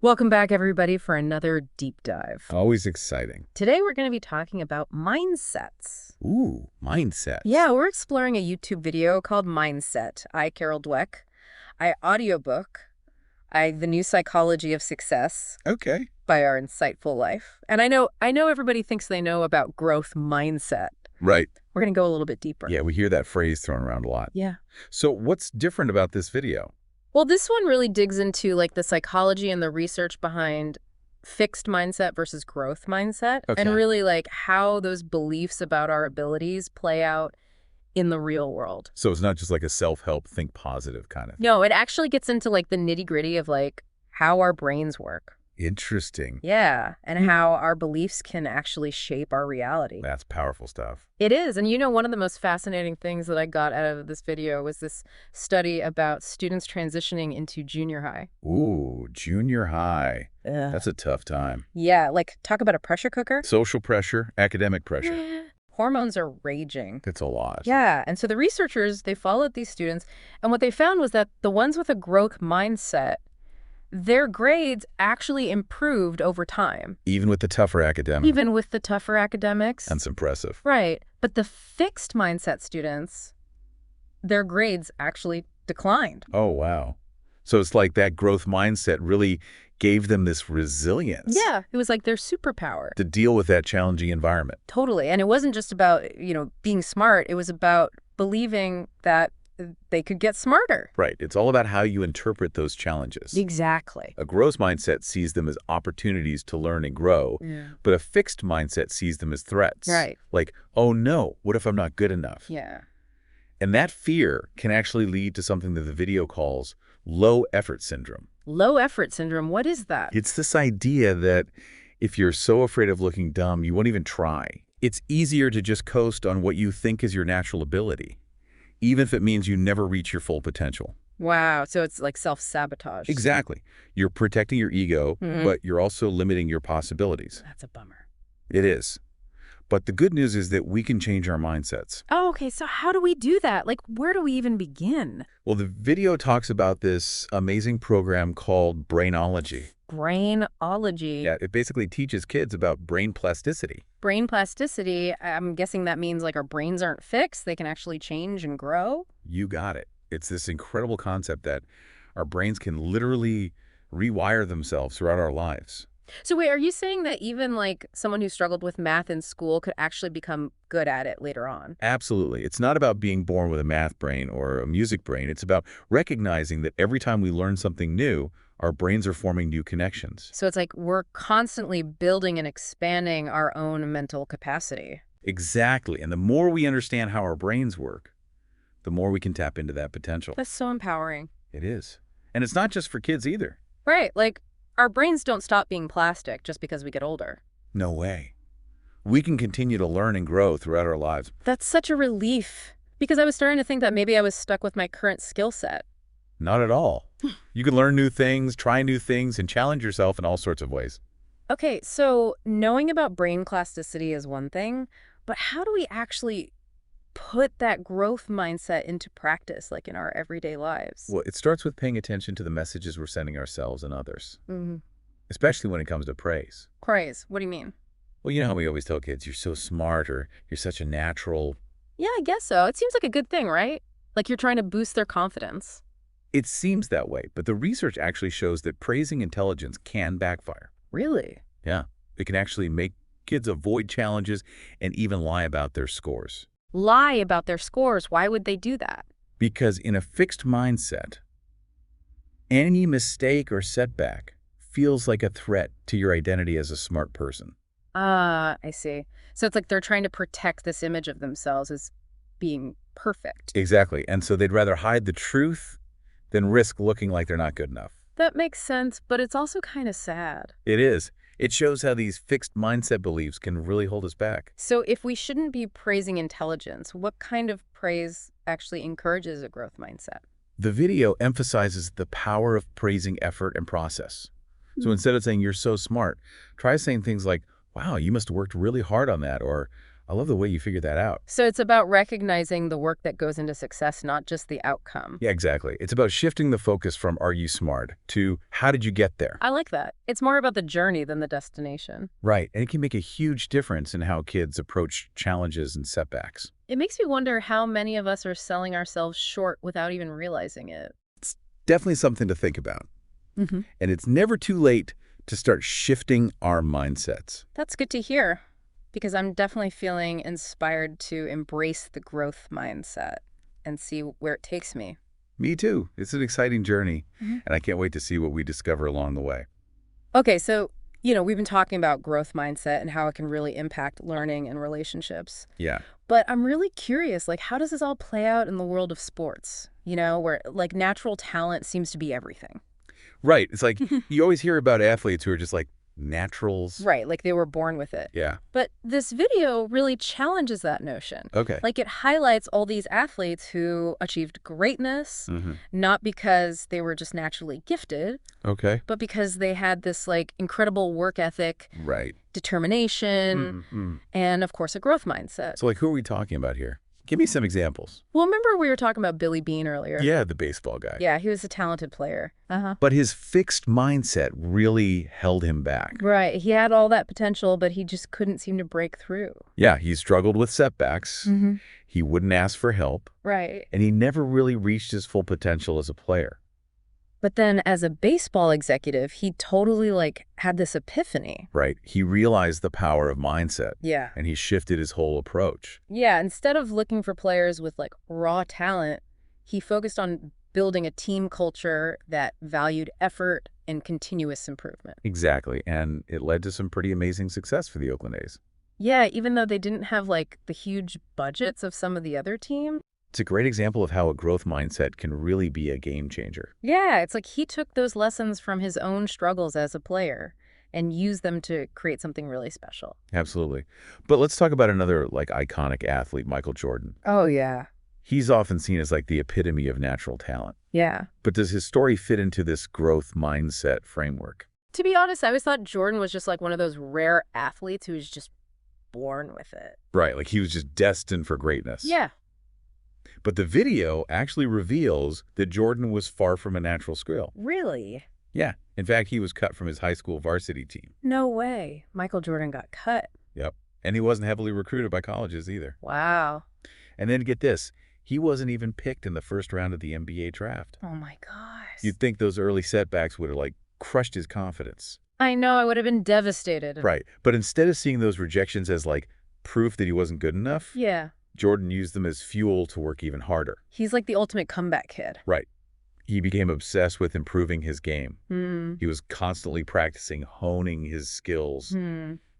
Welcome back, everybody, for another deep dive. Always exciting. Today, we're going to be talking about mindsets. Ooh, mindsets. Yeah, we're exploring a YouTube video called Mindset. Carol Dweck. Audiobook. The New Psychology of Success Okay. by Our Insightful Life. And I know everybody thinks they know about growth mindset. Right. We're going to go a little bit deeper. Yeah, we hear that phrase thrown around a lot. Yeah. So what's different about this video? Well, this one really digs into the psychology and the research behind fixed mindset versus growth mindset, Okay. and really how those beliefs about our abilities play out in the real world. So it's not just like a self-help, think positive kind of. No, it actually gets into the nitty-gritty of how our brains work. Interesting. Yeah, and how our beliefs can actually shape our reality. That's powerful stuff. It is. And one of the most fascinating things that I got out of this video was this study about students transitioning into junior high. Ooh, junior high. Ugh. That's a tough time. Yeah, talk about a pressure cooker. Social pressure, academic pressure. Hormones are raging. It's a lot. Yeah, and so the researchers, they followed these students, and what they found was that the ones with a growth mindset, their grades actually improved over time. Even with the tougher academics. Even with the tougher academics. That's impressive. Right. But the fixed mindset students, their grades actually declined. Oh, wow. So it's like that growth mindset really gave them this resilience. Yeah, it was their superpower. To deal with that challenging environment. Totally. And it wasn't just about, being smart. It was about believing that they could get smarter. Right. It's all about how you interpret those challenges. Exactly. A growth mindset sees them as opportunities to learn and grow, but a fixed mindset sees them as threats. Right. Like, oh no, what if I'm not good enough? Yeah. And that fear can actually lead to something that the video calls low effort syndrome. Low effort syndrome, what is that? It's this idea that if you're so afraid of looking dumb, you won't even try. It's easier to just coast on what you think is your natural ability, even if it means you never reach your full potential. Wow, so it's self-sabotage. Exactly. You're protecting your ego, but you're also limiting your possibilities. That's a bummer. It is. But the good news is that we can change our mindsets. Oh, okay, so how do we do that? Where do we even begin? Well, the video talks about this amazing program called Brainology. Brainology. Yeah, it basically teaches kids about brain plasticity. Brain plasticity, I'm guessing that means our brains aren't fixed, they can actually change and grow? You got it. It's this incredible concept that our brains can literally rewire themselves throughout our lives. So wait, are you saying that even someone who struggled with math in school could actually become good at it later on? Absolutely. It's not about being born with a math brain or a music brain. It's about recognizing that every time we learn something new, our brains are forming new connections. So it's we're constantly building and expanding our own mental capacity. Exactly. And the more we understand how our brains work, the more we can tap into that potential. That's so empowering. It is. And it's not just for kids either. Right. Our brains don't stop being plastic just because we get older. No way. We can continue to learn and grow throughout our lives. That's such a relief, because I was starting to think that maybe I was stuck with my current skill set. Not at all. You can learn new things, try new things, and challenge yourself in all sorts of ways. Okay, so knowing about brain plasticity is one thing, but how do we actually put that growth mindset into practice, in our everyday lives? Well, it starts with paying attention to the messages we're sending ourselves and others, Mm-hmm. especially when it comes to praise. Praise, what do you mean? Well, you know how we always tell kids, you're so smart, or you're such a natural. Yeah, I guess so. It seems like a good thing, right? You're trying to boost their confidence. It seems that way, but the research actually shows that praising intelligence can backfire. Really? Yeah, it can actually make kids avoid challenges and even lie about their scores. Lie about their scores? Why would they do that? Because in a fixed mindset, any mistake or setback feels like a threat to your identity as a smart person. Ah, I see. So it's they're trying to protect this image of themselves as being perfect. Exactly. And so they'd rather hide the truth than risk looking like they're not good enough. That makes sense, but it's also kind of sad. It is. It shows how these fixed mindset beliefs can really hold us back. So if we shouldn't be praising intelligence, what kind of praise actually encourages a growth mindset? The video emphasizes the power of praising effort and process. So instead of saying, you're so smart, try saying things like, wow, you must have worked really hard on that, or I love the way you figured that out. So it's about recognizing the work that goes into success, not just the outcome. Yeah, exactly. It's about shifting the focus from "are you smart" to "how did you get there?" I like that. It's more about the journey than the destination. Right, and it can make a huge difference in how kids approach challenges and setbacks. It makes me wonder how many of us are selling ourselves short without even realizing it. It's definitely something to think about. Mm-hmm. And it's never too late to start shifting our mindsets. That's good to hear, because I'm definitely feeling inspired to embrace the growth mindset and see where it takes me. Me too. It's an exciting journey, Mhm. and I can't wait to see what we discover along the way. Okay, so, we've been talking about growth mindset and how it can really impact learning and relationships. Yeah. But I'm really curious, like, how does this all play out in the world of sports? Where, like, natural talent seems to be everything. Right. It's like you always hear about athletes who are just like naturals. Right, like they were born with it. Yeah. But this video really challenges that notion. Okay. Like, it highlights all these athletes who achieved greatness, not because they were just naturally gifted, Okay. but because they had this, like, incredible work ethic, Right. determination, Mm. and, of course, a growth mindset. So, like, who are we talking about here? Give me some examples. Well, remember we were talking about Billy Beane earlier? Yeah, the baseball guy. Yeah, he was a talented player. Uh-huh. But his fixed mindset really held him back. Right. He had all that potential, but he just couldn't seem to break through. Yeah, he struggled with setbacks. Mm-hmm. He wouldn't ask for help. Right. And he never really reached his full potential as a player. But then as a baseball executive, he totally, like, had this epiphany. Right. He realized the power of mindset. Yeah. And he shifted his whole approach. Yeah, instead of looking for players with, like, raw talent, he focused on building a team culture that valued effort and continuous improvement. Exactly. And it led to some pretty amazing success for the Oakland A's. Yeah, even though they didn't have, like, the huge budgets of some of the other teams. It's a great example of how a growth mindset can really be a game changer. Yeah, it's like he took those lessons from his own struggles as a player and used them to create something really special. Absolutely. But let's talk about another like iconic athlete, Michael Jordan. Oh, yeah. He's often seen as like the epitome of natural talent. Yeah. But does his story fit into this growth mindset framework? To be honest, I always thought Jordan was just like one of those rare athletes who was just born with it. Right, like he was just destined for greatness. Yeah. But the video actually reveals that Jordan was far from a natural skill. Really? Yeah. In fact, he was cut from his high school varsity team. No way. Michael Jordan got cut. Yep. And he wasn't heavily recruited by colleges either. Wow. And then get this, he wasn't even picked in the first round of the NBA draft. Oh, my gosh. You'd think those early setbacks would have like crushed his confidence. I know. I would have been devastated. Right. But instead of seeing those rejections as like proof that he wasn't good enough, Yeah. Jordan used them as fuel to work even harder. He's like the ultimate comeback kid. Right. He became obsessed with improving his game. Hmm. He was constantly practicing, honing his skills,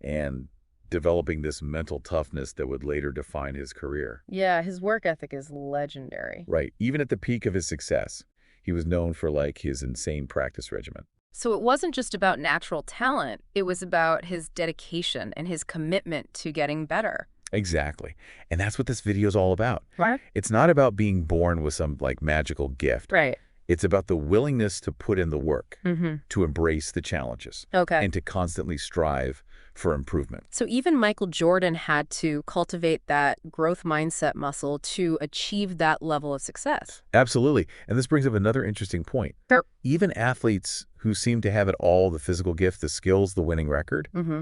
and developing this mental toughness that would later define his career. Yeah, his work ethic is legendary. Right. Even at the peak of his success, he was known for like his insane practice regimen. So it wasn't just about natural talent. It was about his dedication and his commitment to getting better. Exactly. And that's what this video is all about. Right. It's not about being born with some like magical gift. Right. It's about the willingness to put in the work, Mm-hmm. to embrace the challenges, Okay. and to constantly strive for improvement. So even Michael Jordan had to cultivate that growth mindset muscle to achieve that level of success. Absolutely. And this brings up another interesting point. Sure. Even athletes who seem to have it all, the physical gift, the skills, the winning record, Mm-hmm.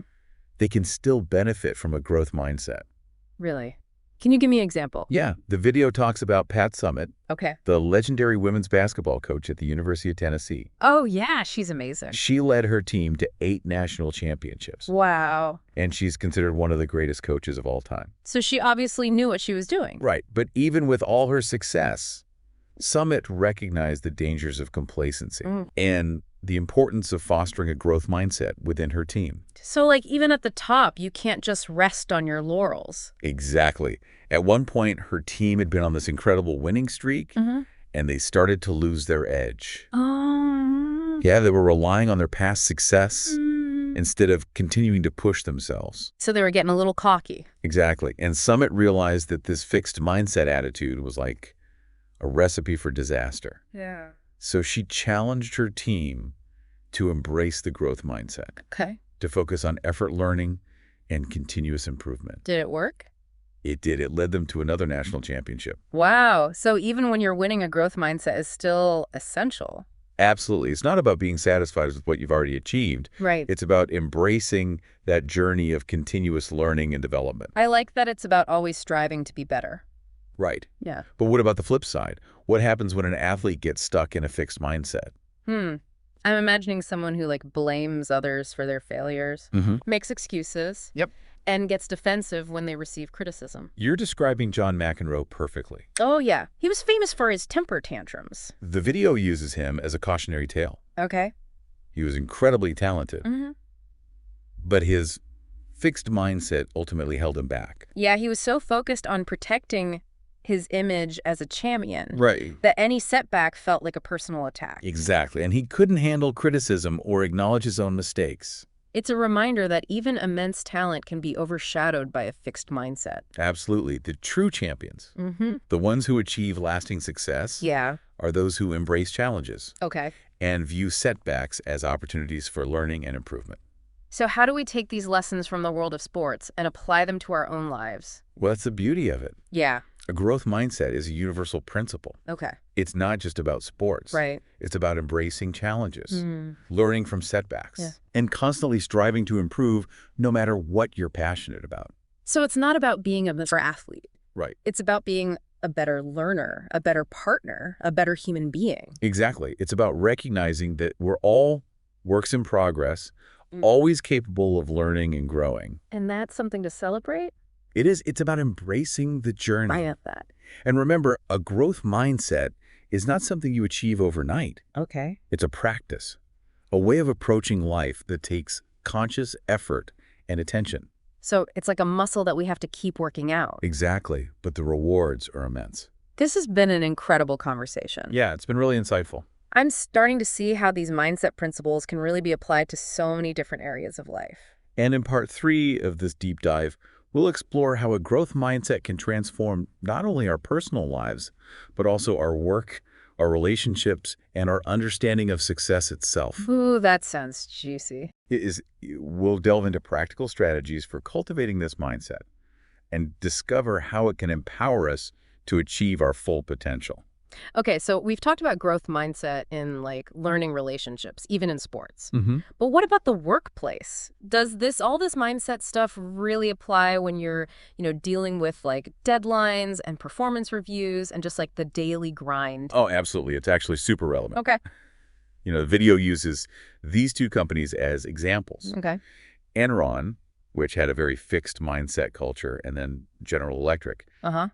they can still benefit from a growth mindset. Really? Can you give me an example? Yeah, the video talks about Pat Summitt, Okay. the legendary women's basketball coach at the University of Tennessee. Oh, yeah, she's amazing. She led her team to 8 national championships, Wow. and she's considered one of the greatest coaches of all time. So she obviously knew what she was doing. Right, but even with all her success, Summitt recognized the dangers of complacency and the importance of fostering a growth mindset within her team. So, like, even at the top, you can't just rest on your laurels. Exactly. At one point, her team had been on this incredible winning streak, and they started to lose their edge. Oh. Yeah, they were relying on their past success instead of continuing to push themselves. So they were getting a little cocky. Exactly. And Summitt realized that this fixed mindset attitude was like a recipe for disaster. Yeah. So she challenged her team to embrace the growth mindset, Okay. to focus on effort learning and continuous improvement. Did it work? It did. It led them to another national championship. Wow. So even when you're winning, a growth mindset is still essential. Absolutely. It's not about being satisfied with what you've already achieved. Right. It's about embracing that journey of continuous learning and development. I like that it's about always striving to be better. Right. Yeah. But what about the flip side? What happens when an athlete gets stuck in a fixed mindset? I'm imagining someone who blames others for their failures, makes excuses, Yep. and gets defensive when they receive criticism. You're describing John McEnroe perfectly. Oh, yeah. He was famous for his temper tantrums. The video uses him as a cautionary tale. Okay. He was incredibly talented, but his fixed mindset ultimately held him back. Yeah, he was so focused on protecting his image as a champion Right. that any setback felt like a personal attack. Exactly. And he couldn't handle criticism or acknowledge his own mistakes. It's a reminder that even immense talent can be overshadowed by a fixed mindset. Absolutely. The true champions, the ones who achieve lasting success, Yeah. are those who embrace challenges Okay. and view setbacks as opportunities for learning and improvement. So how do we take these lessons from the world of sports and apply them to our own lives? Well, that's the beauty of it. Yeah. A growth mindset is a universal principle. Okay. It's not just about sports. Right. It's about embracing challenges, learning from setbacks, Yeah. and constantly striving to improve no matter what you're passionate about. So it's not about being a better athlete. Right. It's about being a better learner, a better partner, a better human being. Exactly. It's about recognizing that we're all works in progress, always capable of learning and growing. And that's something to celebrate? It's about embracing the journey. I get that. And remember, a growth mindset is not something you achieve overnight. Okay. It's a practice, a way of approaching life that takes conscious effort and attention. So it's like a muscle that we have to keep working out. Exactly, but the rewards are immense. This has been an incredible conversation. Yeah, it's been really insightful. I'm starting to see how these mindset principles can really be applied to so many different areas of life. And in part 3 of this deep dive, we'll explore how a growth mindset can transform not only our personal lives, but also our work, our relationships, and our understanding of success itself. Ooh, that sounds juicy. We'll delve into practical strategies for cultivating this mindset and discover how it can empower us to achieve our full potential. Okay, so we've talked about growth mindset in learning relationships, even in sports. But what about the workplace? Does all this mindset stuff really apply when you're, dealing with deadlines and performance reviews and just the daily grind? Oh, absolutely. It's actually super relevant. Okay. The video uses these two companies as examples. Okay. Enron, which had a very fixed mindset culture, and then General Electric,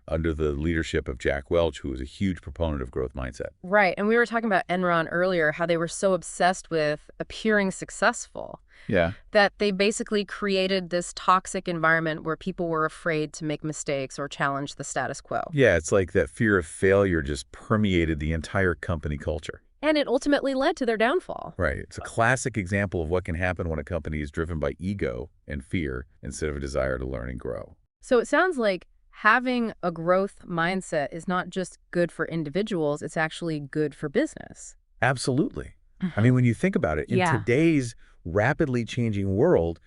under the leadership of Jack Welch, who was a huge proponent of growth mindset. Right. And we were talking about Enron earlier, how they were so obsessed with appearing successful. Yeah. That they basically created this toxic environment where people were afraid to make mistakes or challenge the status quo. Yeah, it's like that fear of failure just permeated the entire company culture. And it ultimately led to their downfall. Right. It's a classic example of what can happen when a company is driven by ego and fear instead of a desire to learn and grow. So it sounds like having a growth mindset is not just good for individuals, it's actually good for business. Absolutely. I mean, when you think about it, in today's rapidly changing world,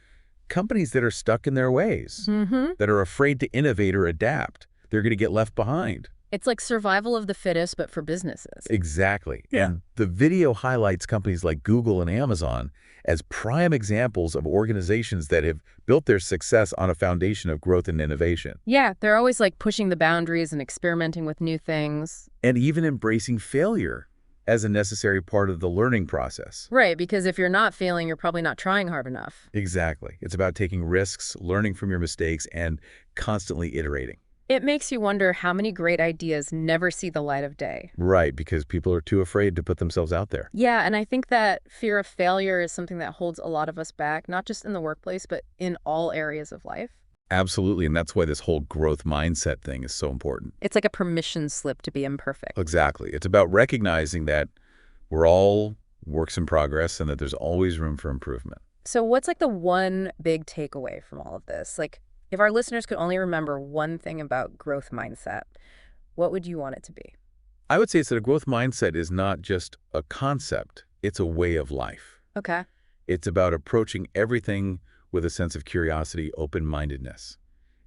companies that are stuck in their ways, that are afraid to innovate or adapt, they're going to get left behind. It's like survival of the fittest, but for businesses. Exactly. Yeah. And the video highlights companies like Google and Amazon as prime examples of organizations that have built their success on a foundation of growth and innovation. Yeah, they're always pushing the boundaries and experimenting with new things. And even embracing failure as a necessary part of the learning process. Right, because if you're not failing, you're probably not trying hard enough. Exactly. It's about taking risks, learning from your mistakes, and constantly iterating. It makes you wonder how many great ideas never see the light of day. Right, because people are too afraid to put themselves out there. Yeah, and I think that fear of failure is something that holds a lot of us back, not just in the workplace, but in all areas of life. Absolutely, and that's why this whole growth mindset thing is so important. It's like a permission slip to be imperfect. Exactly. It's about recognizing that we're all works in progress and that there's always room for improvement. So what's the one big takeaway from all of this? If our listeners could only remember one thing about growth mindset, what would you want it to be? I would say it's that a growth mindset is not just a concept, it's a way of life. Okay. It's about approaching everything with a sense of curiosity, open-mindedness,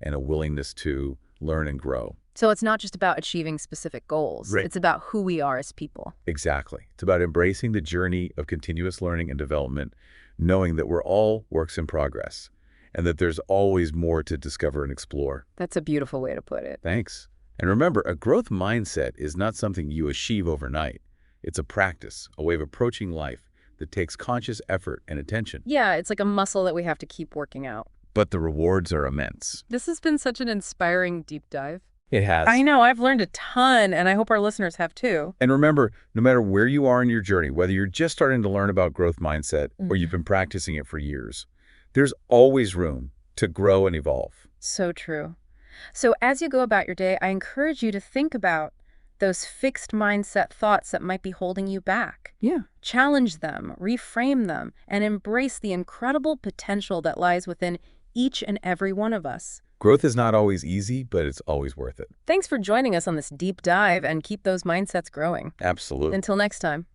and a willingness to learn, and grow. So it's not just about achieving specific goals. Right. It's about who we are as people. Exactly. It's about embracing the journey of continuous learning and development, knowing that we're all works in progress and that there's always more to discover and explore. That's a beautiful way to put it. Thanks. And remember, a growth mindset is not something you achieve overnight. It's a practice, a way of approaching life that takes conscious effort and attention. Yeah, it's like a muscle that we have to keep working out. But the rewards are immense. This has been such an inspiring deep dive. It has. I know, I've learned a ton, and I hope our listeners have too. And remember, no matter where you are in your journey, whether you're just starting to learn about growth mindset or you've been practicing it for years, there's always room to grow and evolve. So true. So as you go about your day, I encourage you to think about those fixed mindset thoughts that might be holding you back. Yeah. Challenge them, reframe them, and embrace the incredible potential that lies within each and every one of us. Growth is not always easy, but it's always worth it. Thanks for joining us on this deep dive, and keep those mindsets growing. Absolutely. Until next time.